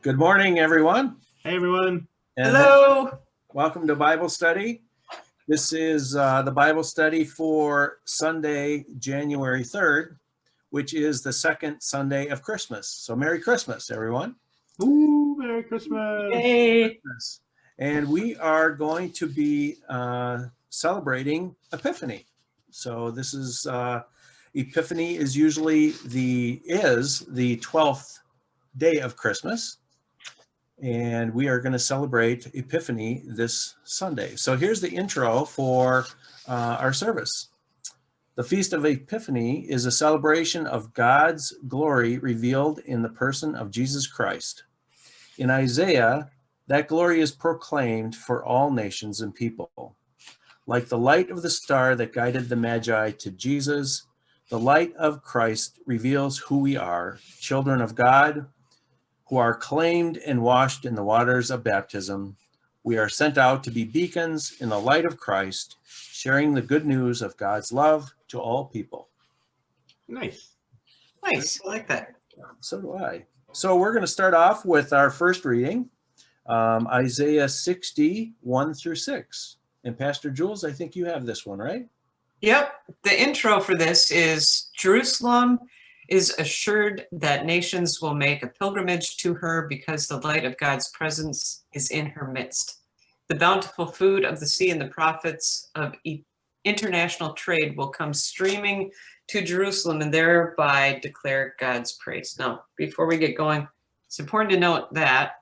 Good morning, everyone. Hey, everyone. And Hello. welcome to Bible study. This is the Bible study for Sunday, January 3rd, which is the second Sunday of Christmas. So Merry Christmas, everyone. Ooh, Merry Christmas. Hey. And we are going to be celebrating Epiphany. So this is, Epiphany is usually the 12th day of Christmas. And we are going to celebrate Epiphany this Sunday. So here's the intro for our service. The Feast of Epiphany is a celebration of God's glory revealed in the person of Jesus Christ. In Isaiah, that glory is proclaimed for all nations and people. Like the light of the star that guided the Magi to Jesus, the light of Christ reveals who we are, children of God, who are claimed and washed in the waters of baptism. We are sent out to be beacons in the light of Christ, sharing the good news of God's love to all people. Nice. Nice. I like that. So do I. So we're going to start off with our first reading, Isaiah 60, 1 through 6. And Pastor Jules, I think you have this one, right? Yep. The intro for this is Jerusalem is assured that nations will make a pilgrimage to her because the light of God's presence is in her midst. The bountiful food of the sea and the profits of international trade will come streaming to Jerusalem and thereby declare God's praise. Now, before we get going, it's important to note that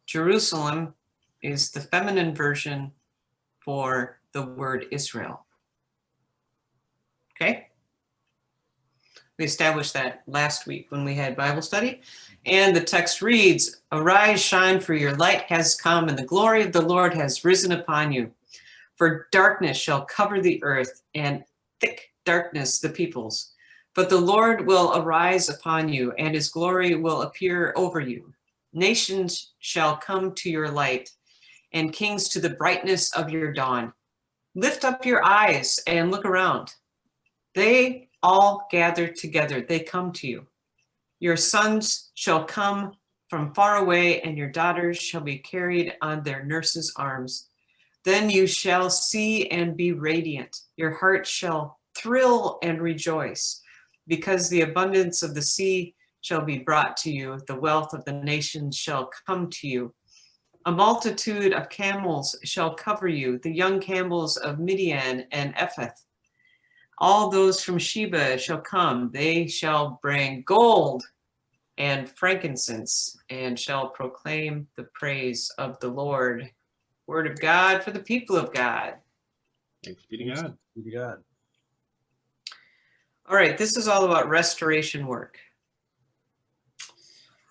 Jerusalem is the feminine version for the word Israel. Okay? We established that last week when we had Bible study. And the text reads, "Arise, shine, for your light has come, and the glory of the Lord has risen upon you. For darkness shall cover the earth, and thick darkness the peoples. But the Lord will arise upon you, and his glory will appear over you. Nations shall come to your light, and kings to the brightness of your dawn. Lift up your eyes and look around. They all gather together, they come to you. Your sons shall come from far away, and your daughters shall be carried on their nurses' arms. Then you shall see and be radiant. Your heart shall thrill and rejoice, because the abundance of the sea shall be brought to you. The wealth of the nations shall come to you. A multitude of camels shall cover you, the young camels of Midian and Ephah. All those from Sheba shall come. They shall bring gold and frankincense and shall proclaim the praise of the Lord." Word of God for the people of God. Thanks be to God. Be to God. All right, this is all about restoration work.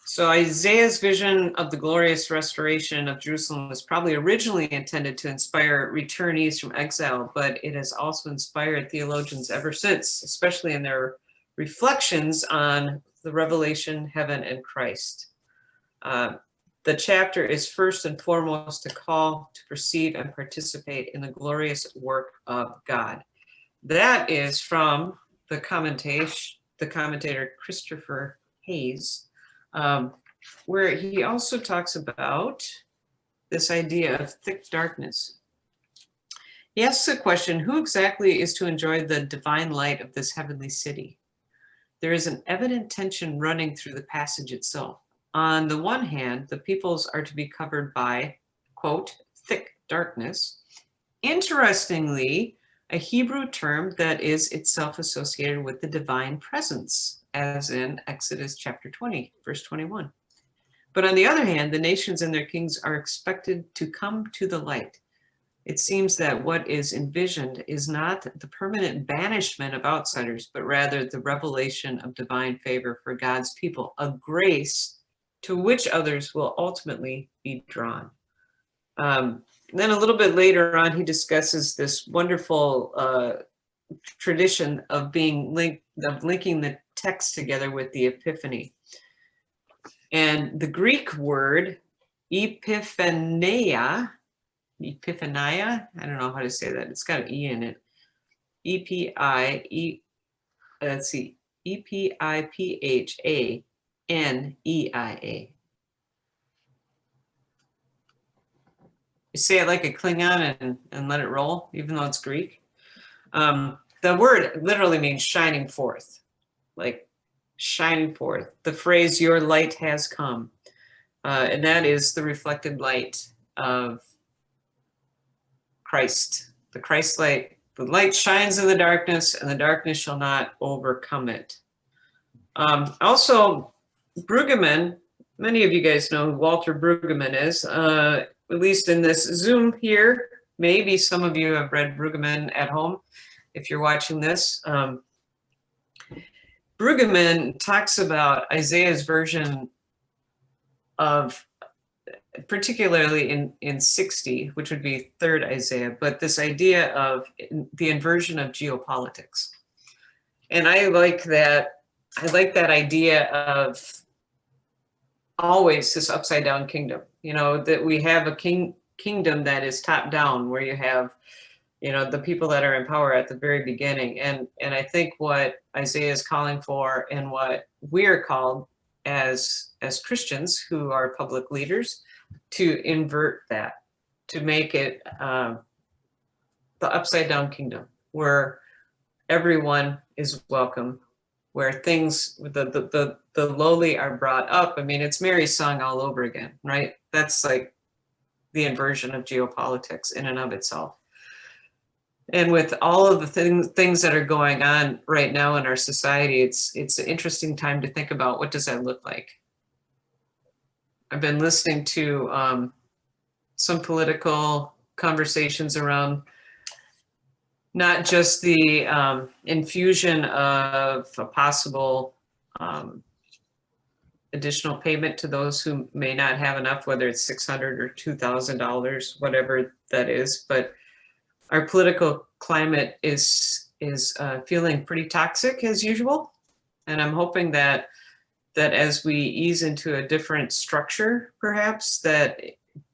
So Isaiah's vision of the glorious restoration of Jerusalem was probably originally intended to inspire returnees from exile, but it has also inspired theologians ever since, especially in their reflections on the revelation, heaven, and Christ. The chapter is first and foremost a call to perceive and participate in the glorious work of God. That is from the commentator Christopher Hayes, where he also talks about this idea of thick darkness. He asks the question, who exactly is to enjoy the divine light of this heavenly city? There is an evident tension running through the passage itself. On the one hand, the peoples are to be covered by, quote, thick darkness. Interestingly, a Hebrew term that is itself associated with the divine presence, as in Exodus chapter 20, verse 21. But on the other hand, the nations and their kings are expected to come to the light. It seems that what is envisioned is not the permanent banishment of outsiders, but rather the revelation of divine favor for God's people, a grace to which others will ultimately be drawn. Then a little bit later on, he discusses this wonderful tradition of linking the text together with the Epiphany. And the Greek word epiphania, I don't know how to say that. It's got an E in it. Epiphania. you say it like a Klingon and let it roll, even though it's Greek. The word literally means shining forth, like shining forth. The phrase, your light has come. And that is the reflected light of Christ, the Christ light. The light shines in the darkness, and the darkness shall not overcome it. Also, Brueggemann, many of you guys know who Walter Brueggemann is, at least in this Zoom here. Maybe some of you have read Brueggemann at home if you're watching this. Brueggemann talks about Isaiah's version of, particularly in 60, which would be 3rd Isaiah, but this idea of the inversion of geopolitics. And I like that idea of always this upside down kingdom, that we have a kingdom that is top down, where you have, the people that are in power at the very beginning. And I think what Isaiah is calling for, and what we're called as Christians who are public leaders, to invert that, to make it the upside down kingdom, where everyone is welcome, where things, the lowly are brought up. I mean, it's Mary's song all over again, right? That's like the inversion of geopolitics in and of itself. And with all of the things that are going on right now in our society, it's an interesting time to think about, what does that look like? I've been listening to some political conversations around not just the infusion of a possible additional payment to those who may not have enough, whether it's $600 or $2,000, whatever that is, but our political climate is feeling pretty toxic as usual. And I'm hoping that as we ease into a different structure, perhaps, that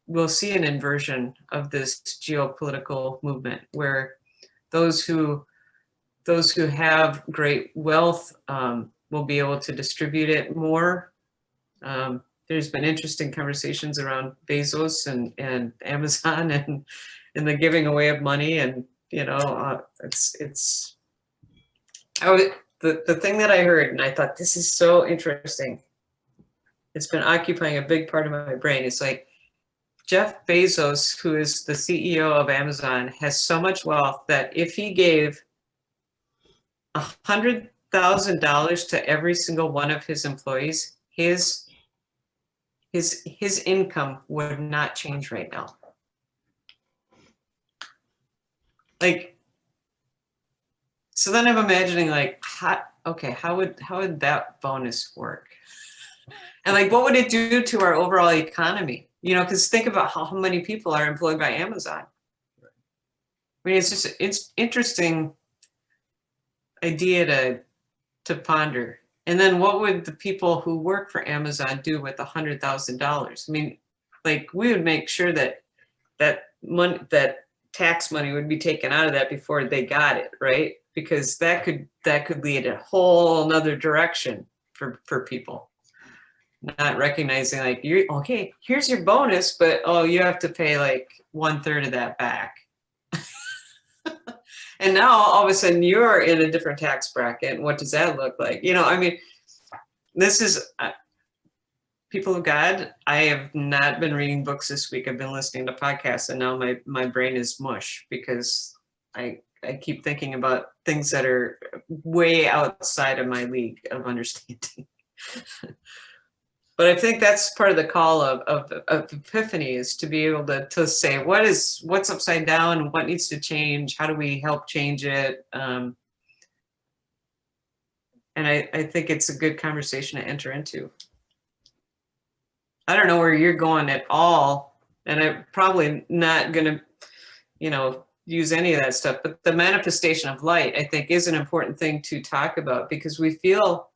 we'll see an inversion of this geopolitical movement, where those who have great wealth will be able to distribute it more. There's been interesting conversations around Bezos and Amazon and the giving away of money, and it's the thing that I heard, and I thought, this is so interesting. It's been occupying a big part of my brain. It's like, Jeff Bezos, who is the CEO of Amazon, has so much wealth that if he gave $100,000 to every single one of his employees, his income would not change right now. Like, so then I'm imagining, like, how would that bonus work? And like, what would it do to our overall economy? Because think about how many people are employed by Amazon. I mean, it's interesting idea to ponder. And then what would the people who work for Amazon do with $100,000? I mean, like, we would make sure that money, that tax money, would be taken out of that before they got it, right? Because that could lead a whole nother direction for people. Not recognizing, like, okay, here's your bonus, but you have to pay like 1/3 of that back. And now all of a sudden you're in a different tax bracket. And what does that look like? I mean, this is people of God. I have not been reading books this week. I've been listening to podcasts, and now my brain is mush, because I keep thinking about things that are way outside of my league of understanding. But I think that's part of the call of Epiphany, is to be able to say, what's upside down, what needs to change, how do we help change it? And I think it's a good conversation to enter into. I don't know where you're going at all, and I'm probably not going to, use any of that stuff, but the manifestation of light, I think, is an important thing to talk about, because we feel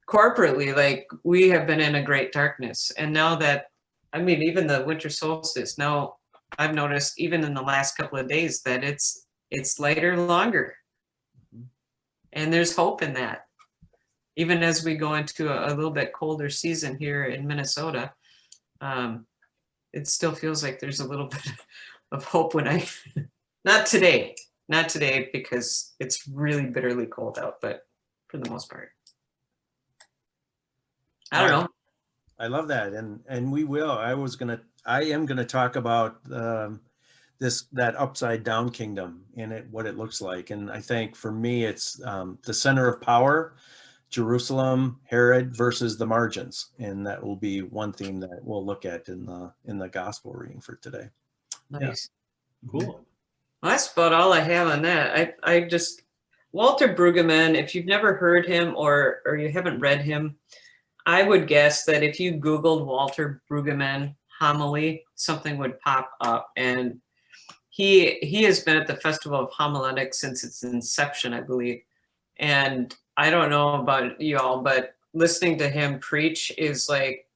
corporately like we have been in a great darkness. And now that, I mean, even the winter solstice, now I've noticed even in the last couple of days that it's lighter longer. And there's hope in that. Even as we go into a little bit colder season here in Minnesota, it still feels like there's a little bit of hope when I, not today, because it's really bitterly cold out, but for the most part. I don't know. I love that, and we will. I am gonna talk about that upside down kingdom and what it looks like. And I think for me, it's the center of power, Jerusalem, Herod versus the margins, and that will be one theme that we'll look at in the gospel reading for today. Nice. Yeah. Cool. Well, that's about all I have on that. I just, Walter Brueggemann, if you've never heard him or you haven't read him, I would guess that if you Googled Walter Brueggemann homily, something would pop up. And he has been at the Festival of Homiletics since its inception, I believe. And I don't know about you all, but listening to him preach is like,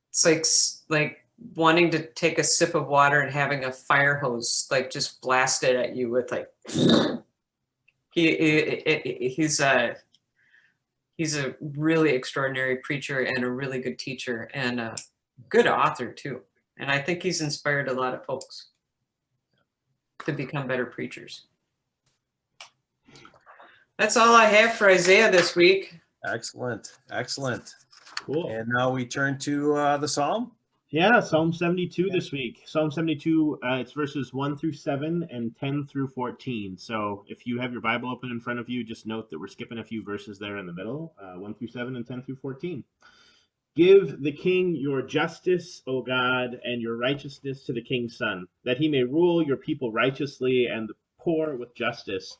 it's like wanting to take a sip of water and having a fire hose like just blasted at you with like, he's a really extraordinary preacher and a really good teacher and a good author too. And I think he's inspired a lot of folks to become better preachers. That's all I have for Isaiah this week. Excellent. Cool. And now we turn to the Psalm. Yeah, Psalm 72 this week. Psalm 72, it's verses 1 through 7 and 10 through 14. So if you have your Bible open in front of you, just note that we're skipping a few verses there in the middle, 1 through 7 and 10 through 14. Give the king your justice, O God, and your righteousness to the king's son, that he may rule your people righteously and the poor with justice,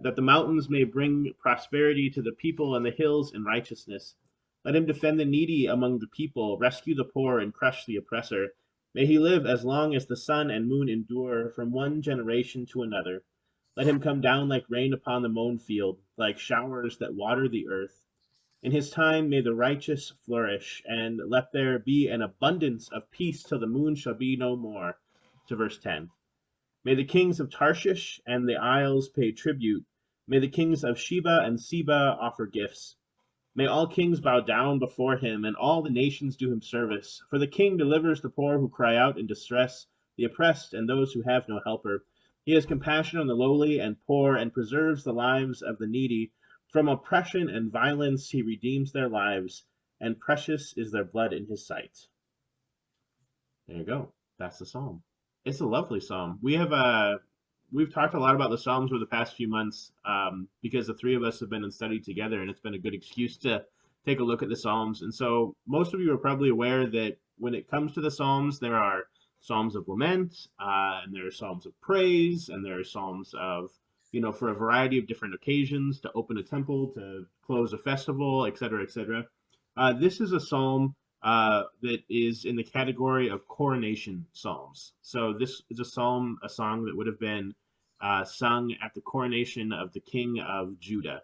that the mountains may bring prosperity to the people and the hills in righteousness. Let him defend the needy among the people, rescue the poor, and crush the oppressor. May he live as long as the sun and moon endure, from one generation to another. Let him come down like rain upon the mown field, like showers that water the earth. In his time may the righteous flourish, and let there be an abundance of peace till the moon shall be no more. To verse 10. May the kings of Tarshish and the isles pay tribute. May the kings of Sheba and Seba offer gifts. May all kings bow down before him, and all the nations do him service. For the king delivers the poor who cry out in distress, the oppressed and those who have no helper. He has compassion on the lowly and poor, and preserves the lives of the needy. From oppression and violence he redeems their lives, and precious is their blood in his sight. There you go. That's the psalm. It's a lovely psalm. We've talked a lot about the Psalms over the past few months because the three of us have been in study together, and it's been a good excuse to take a look at the Psalms. And so most of you are probably aware that when it comes to the Psalms, there are Psalms of lament, and there are Psalms of praise, and there are Psalms of, for a variety of different occasions, to open a temple, to close a festival, etc., etc. This is a psalm that is in the category of Coronation Psalms. So this is a song that would have been sung at the coronation of the king of Judah.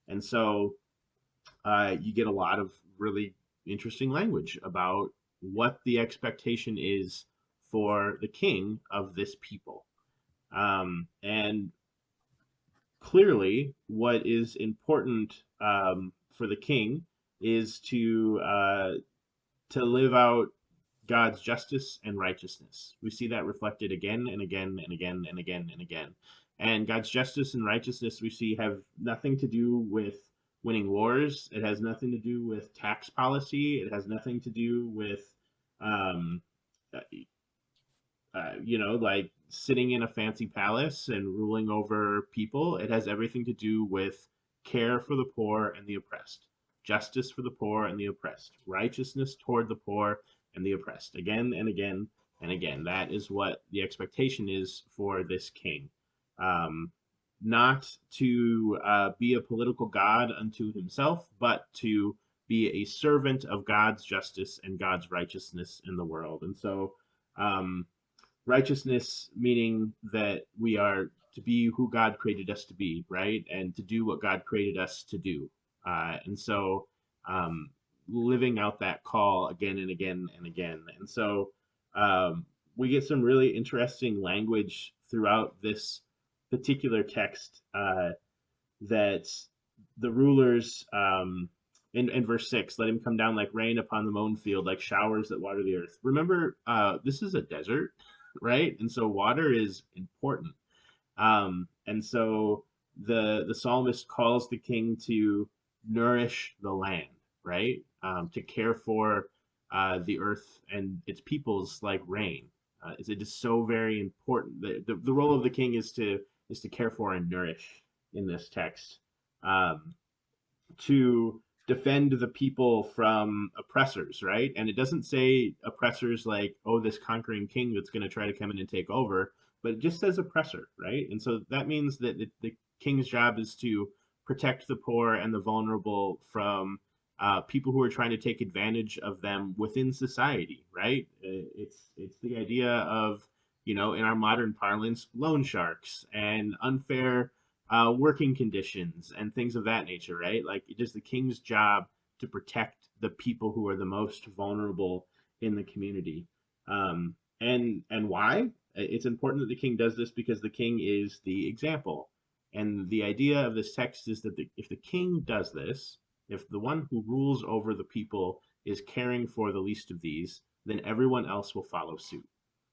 And so you get a lot of really interesting language about what the expectation is for the king of this people. And clearly, what is important for the king is to live out God's justice and righteousness. We see that reflected again and again and again and again and again. And God's justice and righteousness we see have nothing to do with winning wars. It has nothing to do with tax policy. It has nothing to do with, like sitting in a fancy palace and ruling over people. It has everything to do with care for the poor and the oppressed, justice for the poor and the oppressed, righteousness toward the poor and the oppressed, again and again and again. That is what the expectation is for this king. Not to be a political god unto himself, but to be a servant of God's justice and God's righteousness in the world. And so righteousness meaning that we are to be who God created us to be, right? And to do what God created us to do. And so living out that call again and again and again. And so we get some really interesting language throughout this particular text that the rulers in verse 6, let him come down like rain upon the mown field, like showers that water the earth. Remember, this is a desert, right? And so water is important. And so the psalmist calls the king to nourish the land, right? To care for the earth and its peoples like rain. It is so very important. The role of the king is to care for and nourish in this text, to defend the people from oppressors, right? And it doesn't say oppressors like, oh, this conquering king that's going to try to come in and take over, but it just says oppressor, right? And so that means that the king's job is to protect the poor and the vulnerable from people who are trying to take advantage of them within society, right? It's the idea of, in our modern parlance, loan sharks and unfair working conditions and things of that nature, right? Like, it is the king's job to protect the people who are the most vulnerable in the community. And why? It's important that the king does this because the king is the example. And the idea of this text is that if the king does this, if the one who rules over the people is caring for the least of these, then everyone else will follow suit.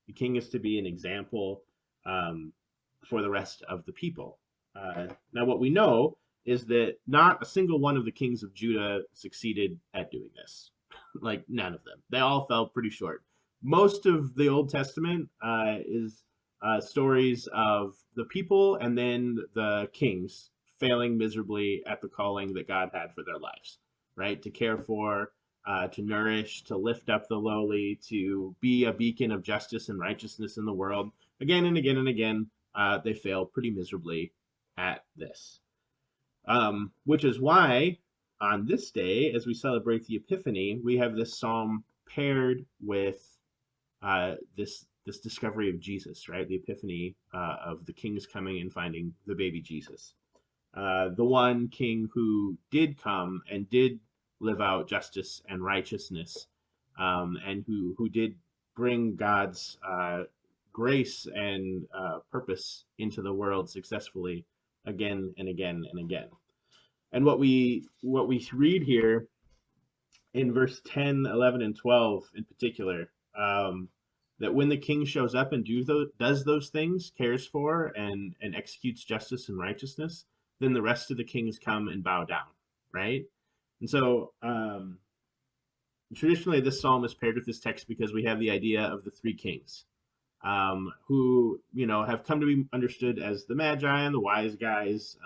The king is to be an example for the rest of the people. Now, what we know is that not a single one of the kings of Judah succeeded at doing this. Like, none of them. They all fell pretty short. Most of the Old Testament is stories of the people and then the kings failing miserably at the calling that God had for their lives, right? To care for, to nourish, to lift up the lowly, to be a beacon of justice and righteousness in the world. Again and again and again, they fail pretty miserably at this. Which is why on this day, as we celebrate the Epiphany, we have this psalm paired with this discovery of Jesus, right? The Epiphany of the kings coming and finding the baby Jesus. The one king who did come and did live out justice and righteousness, and who did bring God's grace and purpose into the world successfully again and again and again. And what we read here in verse 10, 11, and 12 in particular, that when the king shows up and does those things, cares for and executes justice and righteousness, then the rest of the kings come and bow down, right? And so traditionally this psalm is paired with this text because we have the idea of the three kings, who have come to be understood as the magi and the wise guys,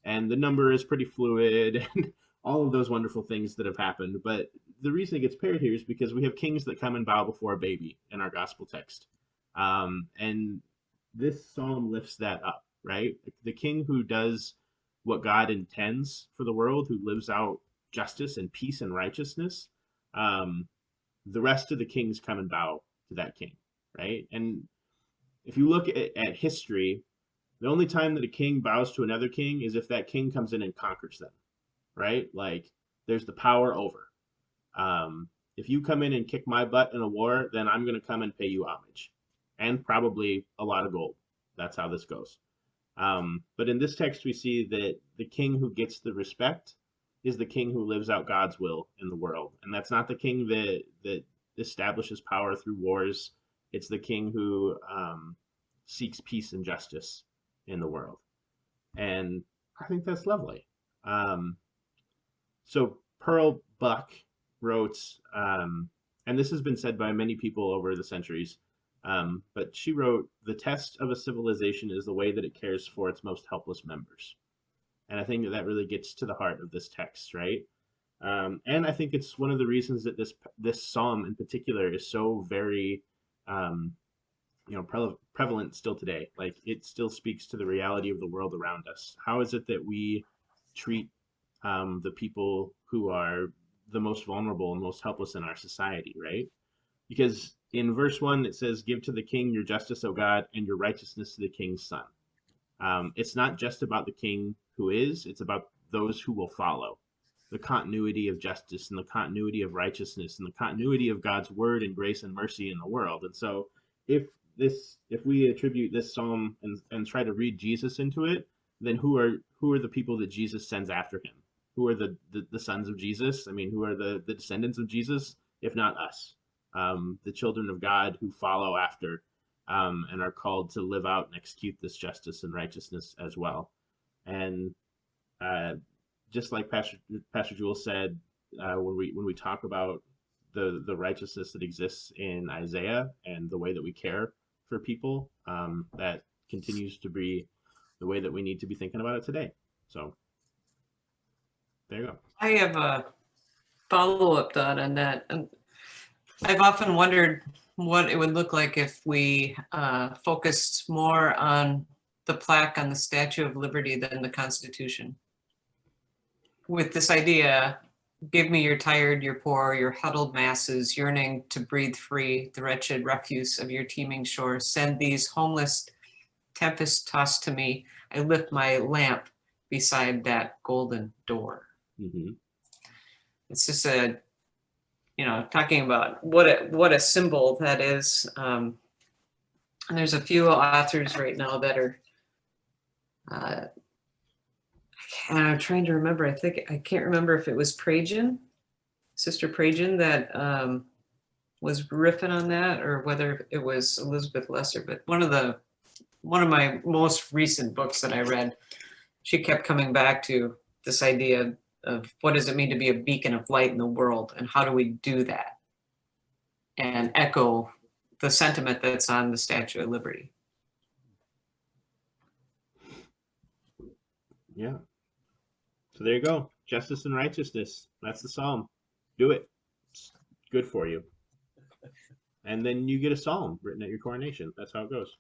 and the number is pretty fluid and all of those wonderful things that have happened. But the reason it gets paired here is because we have kings that come and bow before a baby in our gospel text, and this psalm lifts that up, right? The king who does what God intends for the world, who lives out justice and peace and righteousness, the rest of the kings come and bow to that king, right? And if you look at history, the only time that a king bows to another king is if that king comes in and conquers them, right? Like, there's the power over. If you come in and kick my butt in a war, then I'm going to come and pay you homage, and probably a lot of gold. That's how this goes. But in this text, we see that the king who gets the respect is the king who lives out God's will in the world. And that's not the king that establishes power through wars. It's the king who seeks peace and justice in the world. And I think that's lovely. So Pearl Buck wrote, and this has been said by many people over the centuries, but she wrote, "The test of a civilization is the way that it cares for its most helpless members." And I think that really gets to the heart of this text, right? And I think it's one of the reasons that this psalm in particular is so very prevalent still today. Like, it still speaks to the reality of the world around us. How is it that we treat the people who are the most vulnerable and most helpless in our society, right? Because in verse 1 it says, "Give to the king your justice, O God, and your righteousness to the king's son." It's not just about the king who is, it's about those who will follow. The continuity of justice and the continuity of righteousness and the continuity of God's word and grace and mercy in the world. And so if we attribute this psalm and try to read Jesus into it, then who are the people that Jesus sends after him? who are the sons of Jesus? I mean, who are the descendants of Jesus, if not us? The children of God who follow after and are called to live out and execute this justice and righteousness as well. And just like Pastor Jules said, when we talk about the righteousness that exists in Isaiah and the way that we care for people, that continues to be the way that we need to be thinking about it today. So there you go. I have a follow-up thought on that. And I've often wondered what it would look like if we focused more on the plaque on the Statue of Liberty than the Constitution. With this idea, give me your tired, your poor, your huddled masses yearning to breathe free, the wretched refuse of your teeming shores. Send these homeless tempest tossed to me. I lift my lamp beside that golden door. Mm-hmm. It's just a, talking about what a symbol that is. And there's a few authors right now that are, I'm trying to remember. I can't remember if it was Sister Prajan that was riffing on that, or whether it was Elizabeth Lesser. But one of my most recent books that I read, she kept coming back to this idea of what does it mean to be a beacon of light in the world, and how do we do that, and echo the sentiment that's on the Statue of Liberty. Yeah. So there you go. Justice and righteousness. That's the psalm. Do it. It's good for you. And then you get a psalm written at your coronation. That's how it goes.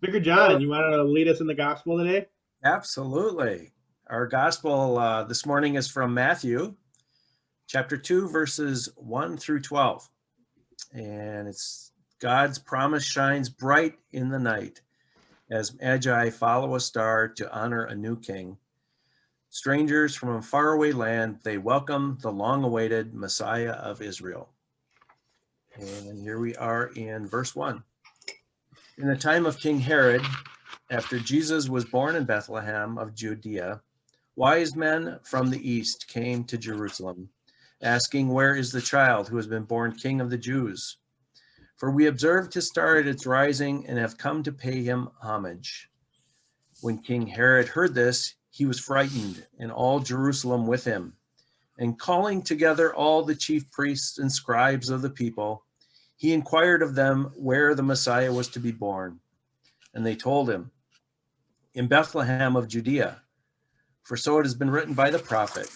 Vicar John, you want to lead us in the gospel today? Absolutely. Our gospel this morning is from Matthew, chapter 2, verses 1 through 12. And it's God's promise shines bright in the night as Magi follow a star to honor a new king. Strangers from a faraway land, they welcome the long-awaited Messiah of Israel. And here we are in verse 1. In the time of King Herod, after Jesus was born in Bethlehem of Judea, wise men from the east came to Jerusalem, asking, "Where is the child who has been born King of the Jews? For we observed his star at its rising and have come to pay him homage." When King Herod heard this, he was frightened, and all Jerusalem with him. And calling together all the chief priests and scribes of the people, he inquired of them where the Messiah was to be born. And they told him, "In Bethlehem of Judea, for so it has been written by the prophet,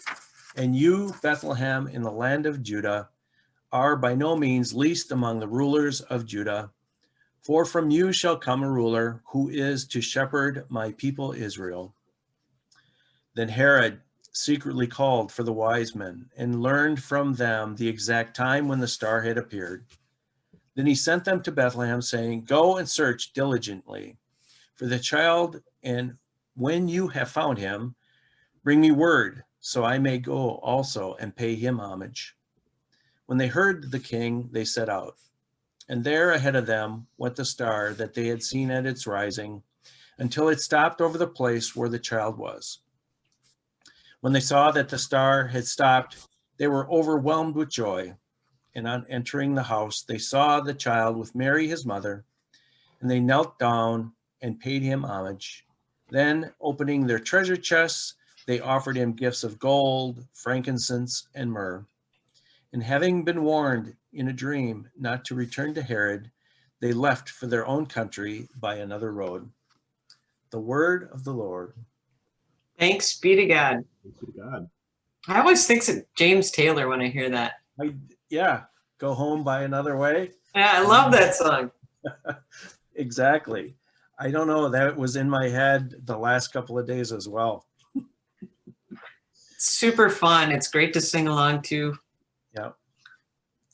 and you, Bethlehem, in the land of Judah, are by no means least among the rulers of Judah, for from you shall come a ruler who is to shepherd my people Israel." Then Herod secretly called for the wise men and learned from them the exact time when the star had appeared. Then he sent them to Bethlehem, saying, "Go and search diligently for the child, and when you have found him, bring me word, so I may go also and pay him homage." When they heard the king, they set out. And there ahead of them went the star that they had seen at its rising, until it stopped over the place where the child was. When they saw that the star had stopped, they were overwhelmed with joy. And on entering the house, they saw the child with Mary, his mother, and they knelt down and paid him homage. Then, opening their treasure chests, they offered him gifts of gold, frankincense, and myrrh. And having been warned in a dream not to return to Herod, they left for their own country by another road. The word of the Lord. Thanks be to God. Thanks be to God. I always think of James Taylor when I hear that. Yeah, go home by another way. Yeah, I love that song. Exactly. I don't know, that was in my head the last couple of days as well. Super fun. It's great to sing along to. Yeah,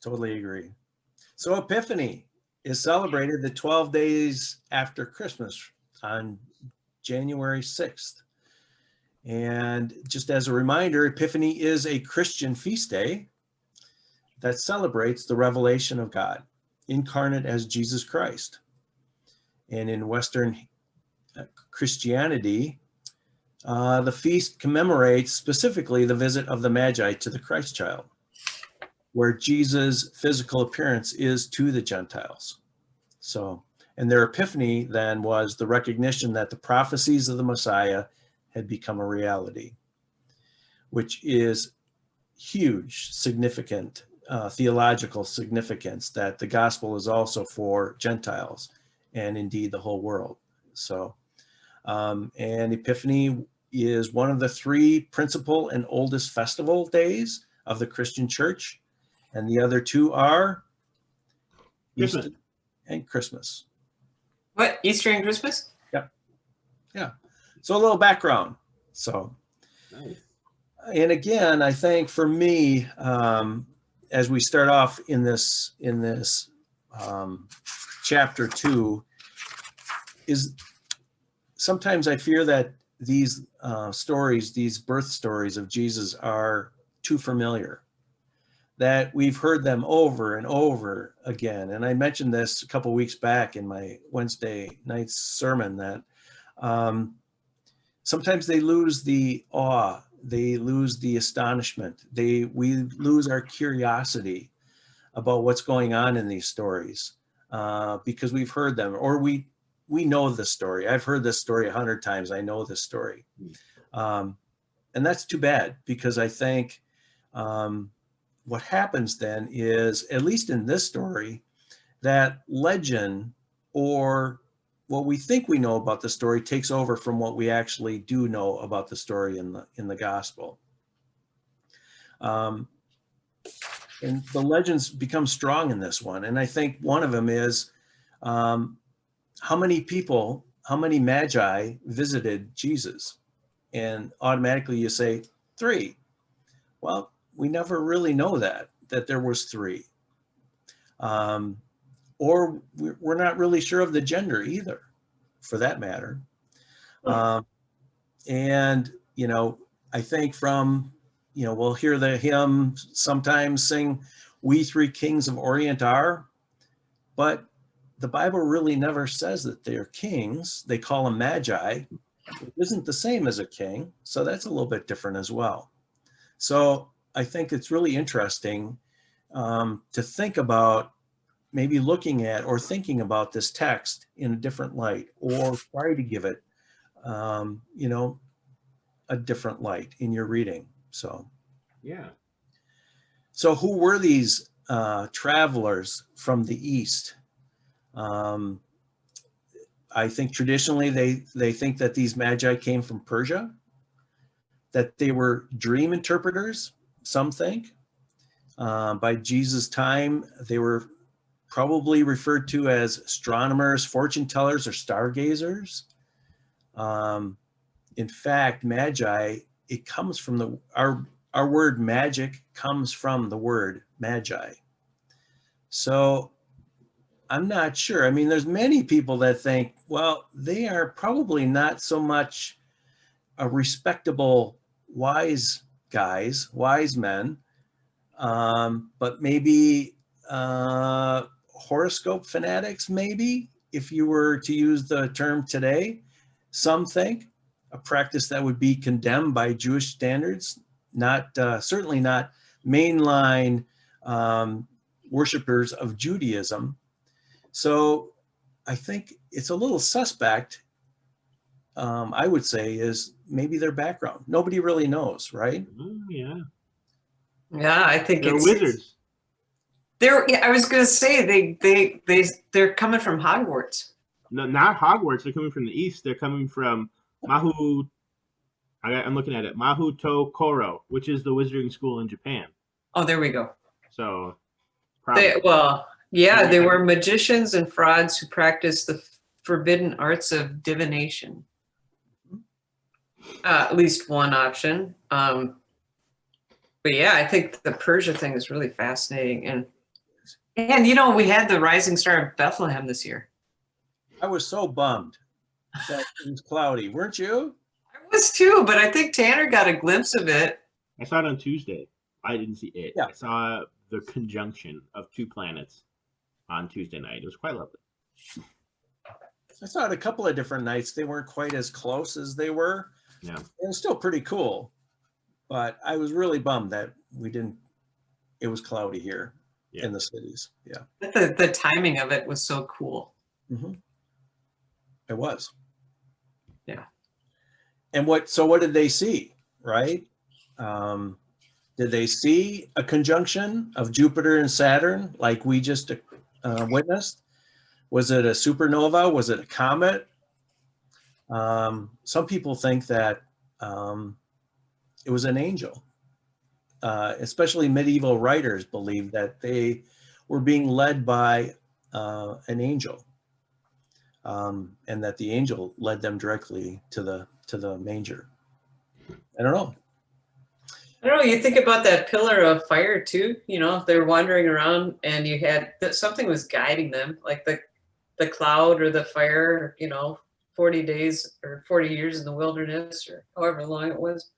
totally agree. So Epiphany is celebrated the 12 days after Christmas on January 6th. And just as a reminder, Epiphany is a Christian feast day that celebrates the revelation of God, incarnate as Jesus Christ. And in Western Christianity, The feast commemorates specifically the visit of the Magi to the Christ child, where Jesus' physical appearance is to the Gentiles. So, and their epiphany then was the recognition that the prophecies of the Messiah had become a reality, which is huge, significant theological significance, that the gospel is also for Gentiles and indeed the whole world. So, and Epiphany is one of the three principal and oldest festival days of the Christian church. And the other two are Christmas. Easter and Christmas. What, Easter and Christmas? Yep. Yeah. So a little background. So, Nice. and again, I think for me, as we start off in this chapter 2, is sometimes I fear that these stories, these birth stories of Jesus, are too familiar, that we've heard them over and over again. And I mentioned this a couple weeks back in my Wednesday night sermon, that sometimes they lose the awe, they lose the astonishment, we lose our curiosity about what's going on in these stories because we've heard them, or we know the story. I've heard this story 100 times. I know this story. And that's too bad, because I think what happens then is, at least in this story, that legend, or what we think we know about the story, takes over from what we actually do know about the story in the gospel. And the legends become strong in this one. And I think one of them is how many Magi visited Jesus? And automatically you say 3. Well, we never really know that there was 3. Or we're not really sure of the gender either, for that matter. And, I think from, we'll hear the hymn sometimes sing, "We three kings of Orient are," but the Bible really never says that they're kings. They call them Magi. It isn't the same as a king, so that's a little bit different as well. So I think it's really interesting to think about maybe looking at or thinking about this text in a different light, or try to give it, a different light in your reading. So, yeah. So who were these travelers from the East? I think traditionally they think that these Magi came from Persia, that they were dream interpreters, some think. By Jesus' time, they were probably referred to as astronomers, fortune tellers, or stargazers. In fact, Magi, it comes from our word magic comes from the word Magi. So I'm not sure. I mean, there's many people that think, well, they are probably not so much a respectable wise guys, wise men, but maybe horoscope fanatics, maybe, if you were to use the term today. Some think a practice that would be condemned by Jewish standards, not certainly not mainline worshipers of Judaism. So I think it's a little suspect, I would say, is maybe their background. Nobody really knows, right? Yeah. Yeah, I think They're wizards. I was going to say they're coming from Hogwarts. No, not Hogwarts. They're coming from the East. They're coming from Mahu. I'm looking at it. Mahuto Koro, which is the wizarding school in Japan. Oh, there we go. So, They were magicians and frauds who practiced the forbidden arts of divination. At least one option. But yeah, I think the Persia thing is really fascinating. And we had the rising star of Bethlehem this year. I was so bummed that it was cloudy, weren't you? I was too, but I think Tanner got a glimpse of it. I saw it on Tuesday. I didn't see it. Yeah. I saw the conjunction of 2 planets on Tuesday night. It was quite lovely. I saw it a couple of different nights. They weren't quite as close as they were Yeah. And it's still pretty cool, but I was really bummed that it was cloudy here in the cities. Yeah. But the timing of it was so cool. Mm-hmm. It was. Yeah. And what did they see, right? Did they see a conjunction of Jupiter and Saturn like we just witnessed? Was it a supernova? Was it a comet? Some people think that it was an angel. Especially medieval writers believe that they were being led by an angel, and that the angel led them directly to the manger. I don't know. I don't know, you think about that pillar of fire too, they're wandering around and you had something was guiding them, like the cloud or the fire, 40 days or 40 years in the wilderness or however long it was,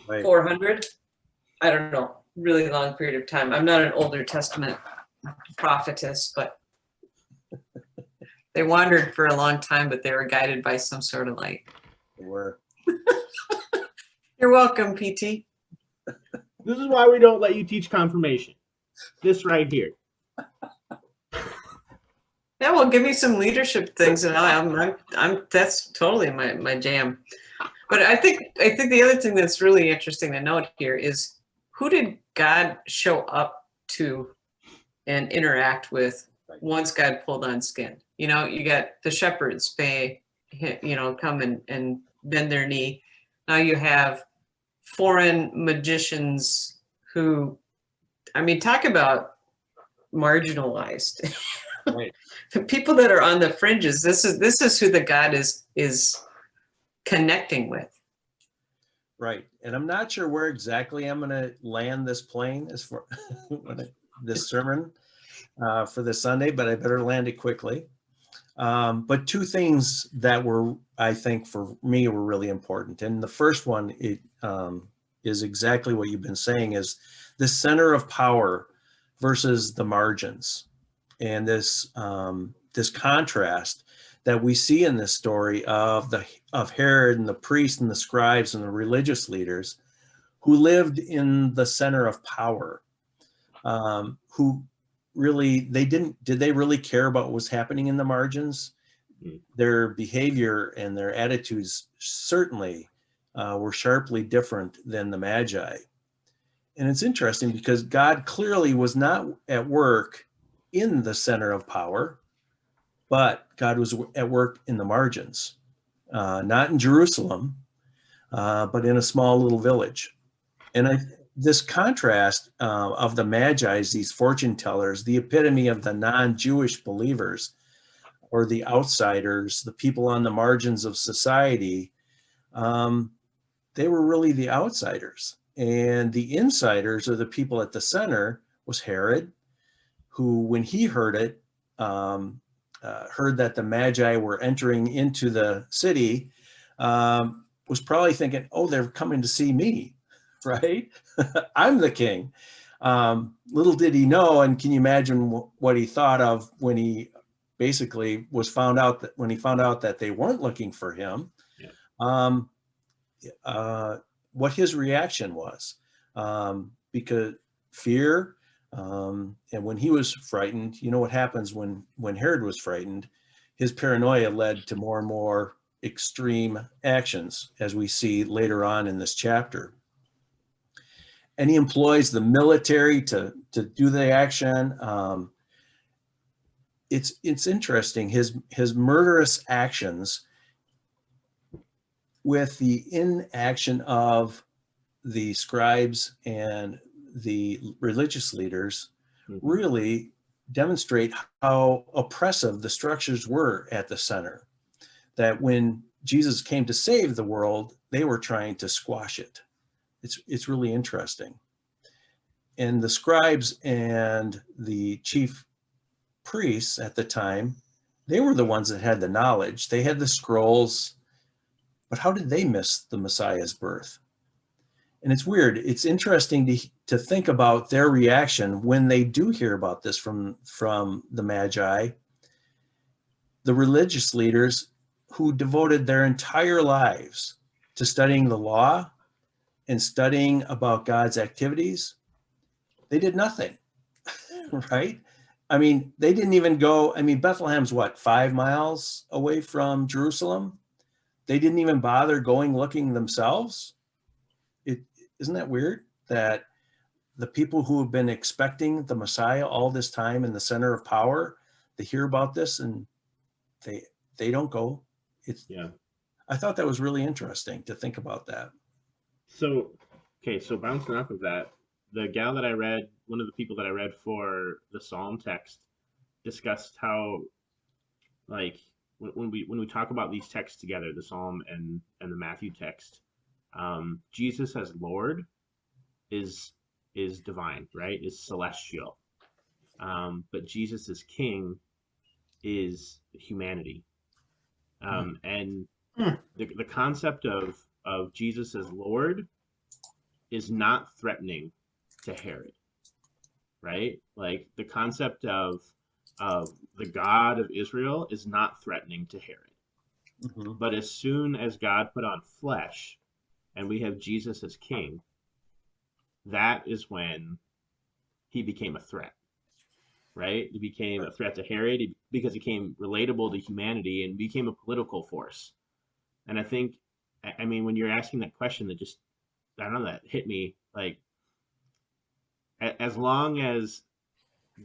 Right. 400. I don't know, really long period of time. I'm not an Older Testament prophetess, but they wandered for a long time, but they were guided by some sort of light. They were. You're welcome, PT. This is why we don't let you teach confirmation. This right here. Yeah, well, give me some leadership things, and I'm that's totally my jam. But I think the other thing that's really interesting to note here is, who did God show up to and interact with once God pulled on skin? You got the shepherds come and bend their knee. Now you have foreign magicians who, talk about marginalized. Right. The people that are on the fringes. This is who the God is connecting with. Right. And I'm not sure where exactly I'm going to land this plane as for this sermon for this Sunday, but I better land it quickly. But two things that were, I think, for me were really important. And the first one is exactly what you've been saying, is the center of power versus the margins. And this contrast that we see in this story of Herod and the priests and the scribes and the religious leaders who lived in the center of power, who really, did they really care about what was happening in the margins? Their behavior and their attitudes certainly were sharply different than the Magi. And it's interesting because God clearly was not at work in the center of power, but God was at work in the margins, not in Jerusalem, but in a small little village. And this contrast of the Magi, these fortune tellers, the epitome of the non-Jewish believers, or the outsiders, the people on the margins of society, they were really the outsiders. And the insiders, or the people at the center, was Herod, who, when he heard it, heard that the Magi were entering into the city, was probably thinking, oh, they're coming to see me, right? I'm the king. Little did he know, and can you imagine what he thought of when he basically found out that they weren't looking for him? Yeah. What his reaction was, because fear, and when he was frightened, you know what happens when Herod was frightened, his paranoia led to more and more extreme actions, as we see later on in this chapter. And he employs the military to do the action. It's interesting, his murderous actions with the inaction of the scribes and the religious leaders really demonstrate how oppressive the structures were at the center. That when Jesus came to save the world, they were trying to squash it. It's really interesting. And the scribes and the chief priests at the time, they were the ones that had the knowledge. They had the scrolls, but how did they miss the Messiah's birth? And it's weird. It's interesting to think about their reaction when they do hear about this from the Magi, the religious leaders who devoted their entire lives to studying the law and studying about God's activities, they did nothing, right? I mean, they didn't even go, I mean, Bethlehem's what, 5 miles away from Jerusalem? They didn't even bother going looking themselves. Isn't that weird that the people who have been expecting the Messiah all this time in the center of power, they hear about this and they don't go. I thought that was really interesting to think about that. So, okay, so bouncing off of that, the gal that I read, one of the people that I read for the Psalm text, discussed how, like, when we talk about these texts together, the Psalm and the Matthew text, Jesus as Lord is divine, right? Is celestial. But Jesus as King is humanity. And the concept of Jesus as Lord is not threatening to Herod, right? Like the concept of the God of Israel is not threatening to Herod. Mm-hmm. But as soon as God put on flesh and we have Jesus as King, that is when he became a threat, right? He became a threat to Herod because he became relatable to humanity and became a political force. And I think, I mean, when you're asking that question, that just, I don't know, that hit me, like, as long as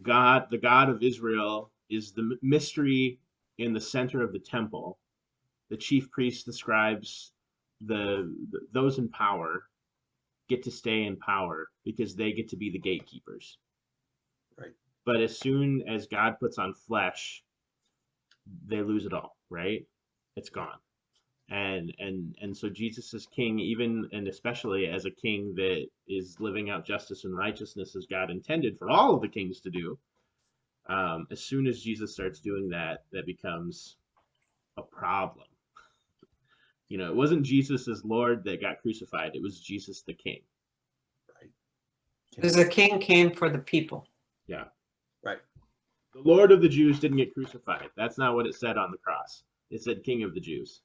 God, the God of Israel, is the mystery in the center of the temple, the chief priests, the scribes, those in power get to stay in power because they get to be the gatekeepers. Right. But as soon as God puts on flesh, they lose it all, right? It's gone. And so Jesus is king, even and especially as a king that is living out justice and righteousness as God intended for all of the kings to do. As soon as Jesus starts doing that, that becomes a problem. You know, it wasn't Jesus as Lord that got crucified. It was Jesus the King. Right. Because the king came for the people. Yeah. Right. The Lord of the Jews didn't get crucified. That's not what it said on the cross. It said King of the Jews.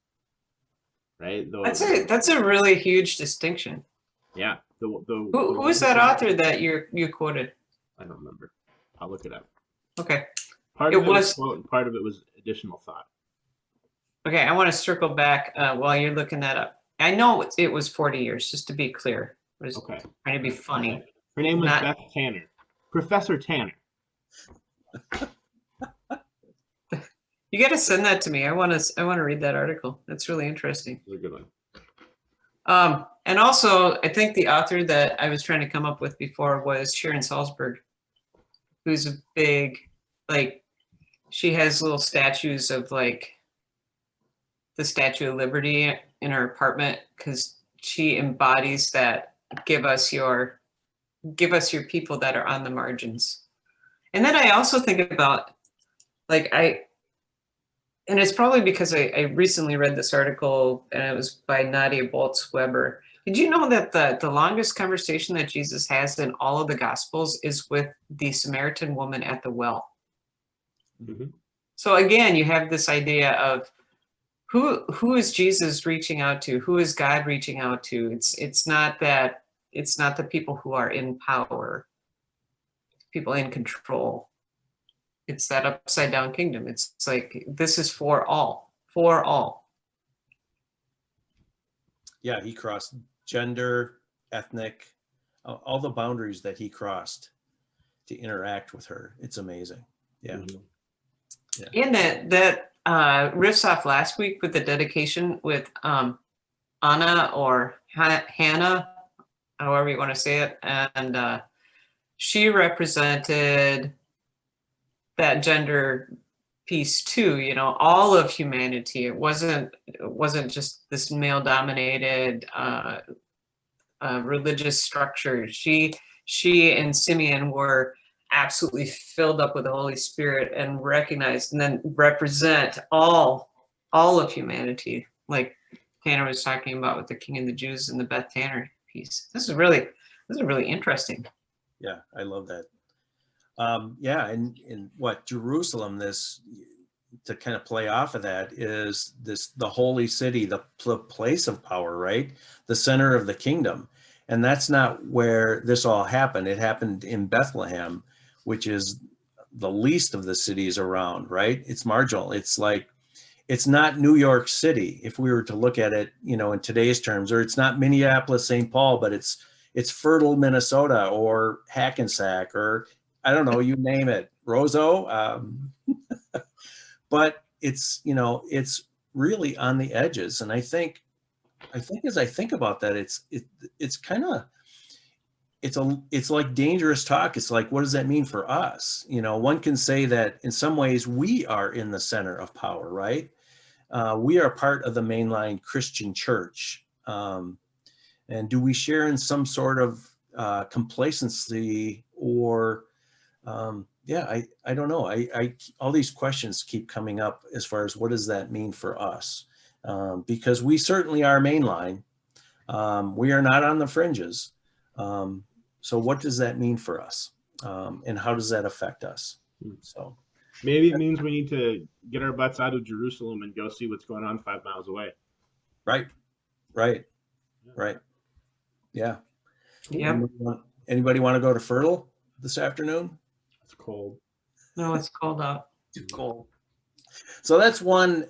Right? That's a really huge distinction. Yeah. Who is that author that you quoted? I don't remember. I'll look it up. Okay. Part of it was quote and part of it was additional thought. Okay, I want to circle back while you're looking that up. I know it was 40 years, just to be clear. I was Okay. trying to be funny. Okay. Her name was Beth Tanner. Professor Tanner. You got to send that to me. I want to read that article. That's really interesting. It's a good one. And also, I think the author that I was trying to come up with before was Sharon Salzberg, who's a big, like, she has little statues of like the Statue of Liberty in her apartment because she embodies that. Give us your people that are on the margins. And then I also think about, like, and it's probably because I recently read this article and it was by Nadia Boltz-Weber. Did you know that the longest conversation that Jesus has in all of the Gospels is with the Samaritan woman at the well? Mm-hmm. So again, you have this idea of who is Jesus reaching out to? Who is God reaching out to? It's not the people who are in power, people in control. It's that upside down kingdom. It's like, this is for all, for all. Yeah, he crossed gender, ethnic, all the boundaries that he crossed to interact with her. It's amazing. Yeah. Mm-hmm. Yeah. And that riffs off last week with the dedication with Anna or Hannah, however you want to say it. And she represented that gender piece too, you know, all of humanity. It wasn't just this male dominated religious structure. She and Simeon were absolutely filled up with the Holy Spirit and recognized and then represent all of humanity, like Tanner was talking about with the King of the Jews and the Beth Tanner piece. This is really interesting. Yeah, I love that. Yeah, and in what Jerusalem, this to kind of play off of that is the holy city, the place of power, right? The center of the kingdom. And that's not where this all happened. It happened in Bethlehem, which is the least of the cities around, right? It's marginal. It's like, it's not New York City, if we were to look at it, in today's terms, or it's not Minneapolis, St. Paul, but it's fertile Minnesota or Hackensack, or I don't know, you name it, Roseau. But it's, it's really on the edges. And I think as I think about that, it's kind of, it's like dangerous talk. It's like, what does that mean for us? One can say that in some ways we are in the center of power, right? We are part of the mainline Christian church. And do we share in some sort of complacency or, I don't know. All these questions keep coming up as far as what does that mean for us? Because we certainly are mainline. We are not on the fringes. So what does that mean for us? And how does that affect us? So maybe it means we need to get our butts out of Jerusalem and go see what's going on 5 miles away. Right. Yeah. Yep. Anybody want to go to Fertile this afternoon? It's cold. No, it's cold out. Too cold. So that's one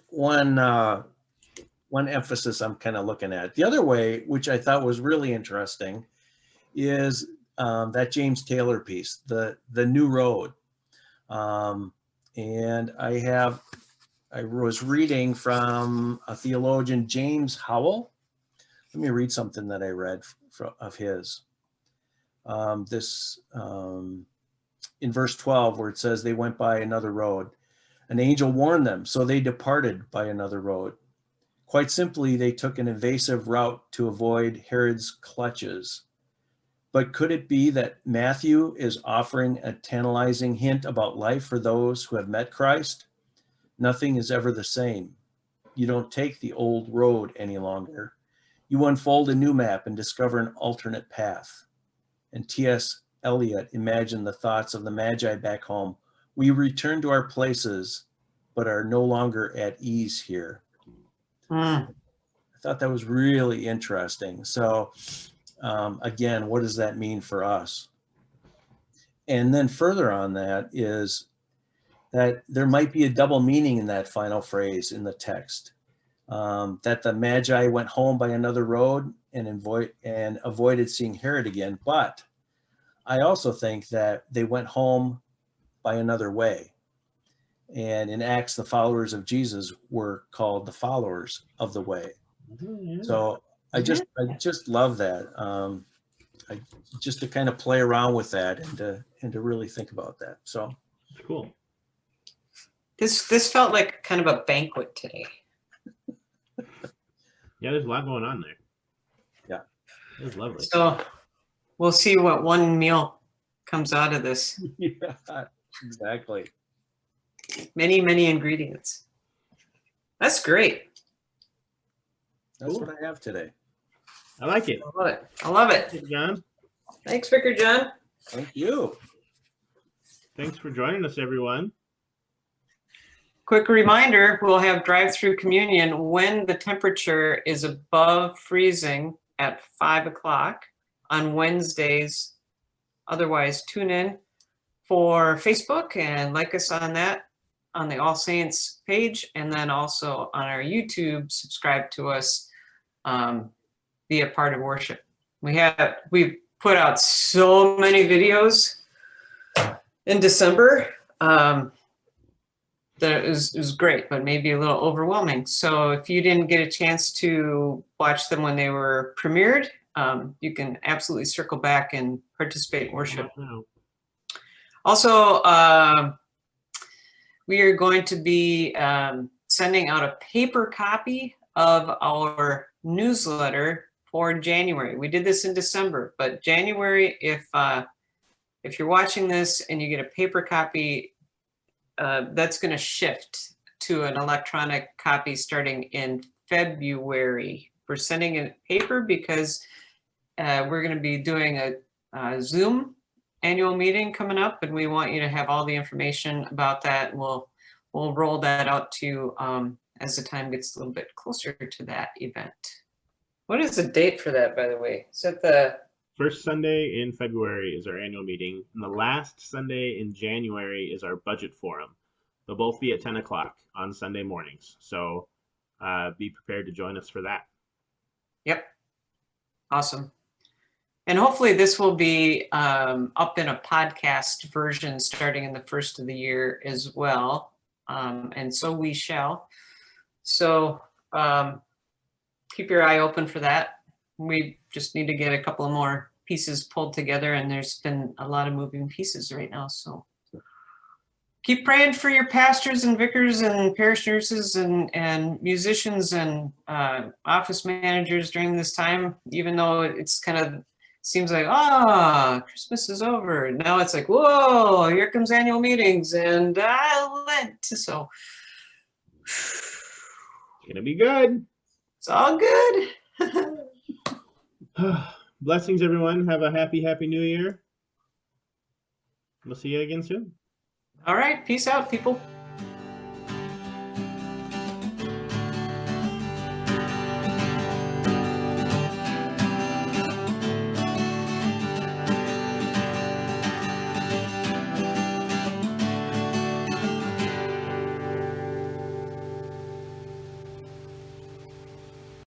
emphasis I'm kind of looking at. The other way, which I thought was really interesting, is that James Taylor piece, the New Road. And I was reading from a theologian, James Howell. Let me read something that I read of his. In verse 12, where it says, they went by another road. An angel warned them, so they departed by another road. Quite simply, they took an evasive route to avoid Herod's clutches. But could it be that Matthew is offering a tantalizing hint about life for those who have met Christ? Nothing is ever the same. You don't take the old road any longer. You unfold a new map and discover an alternate path. And T.S. Eliot imagined the thoughts of the Magi back home. We return to our places, but are no longer at ease here. I thought that was really interesting. So again, what does that mean for us? And then further on that is that there might be a double meaning in that final phrase in the text, that the Magi went home by another road and avoided seeing Herod again. But I also think that they went home by another way. And in Acts, the followers of Jesus were called the followers of the way. So I just love that. Just to kind of play around with that and to really think about that. So cool. This felt like kind of a banquet today. Yeah, there's a lot going on there. Yeah. It was lovely. So we'll see what one meal comes out of this. Yeah, exactly. Many, many ingredients. That's great. That's Cool. what I have today. I like it. I love it. Hey, John, Thanks, Vicar John. Thank you. thanks for joining us, everyone. Quick reminder, we'll have drive-through communion when the temperature is above freezing at 5 o'clock on Wednesdays. Otherwise, tune in for Facebook and like us on that, on the All Saints page, and then also on our YouTube, subscribe to us, be a part of worship. We've put out so many videos in December. That it was great, but maybe a little overwhelming. So if you didn't get a chance to watch them when they were premiered, you can absolutely circle back and participate in worship. Also, we are going to be sending out a paper copy of our newsletter for January. We did this in December, but January, if you're watching this and you get a paper copy, that's going to shift to an electronic copy starting in February. We're sending it paper because we're going to be doing a Zoom annual meeting coming up, and we want you to have all the information about that. And we'll we'll roll that out to you as the time gets a little bit closer to that event. What is the date for that, by the way? Is that the First Sunday in February is our annual meeting, and the last Sunday in January is our budget forum. They'll both be at 10 o'clock on Sunday mornings. So be prepared to join us for that. Yep. Awesome. And hopefully this will be up in a podcast version starting in the first of the year as well. And so we shall. So keep your eye open for that. We just need to get a couple more pieces pulled together, and there's been a lot of moving pieces right now. So keep praying for your pastors and vicars and parish nurses and musicians and office managers during this time, even though it's kind of seems like, Christmas is over. Now it's like, whoa, here comes annual meetings and Lent. So It's gonna be good. it's all good. Blessings, everyone. Have a happy New Year. We'll see you again soon. All right, peace out, people.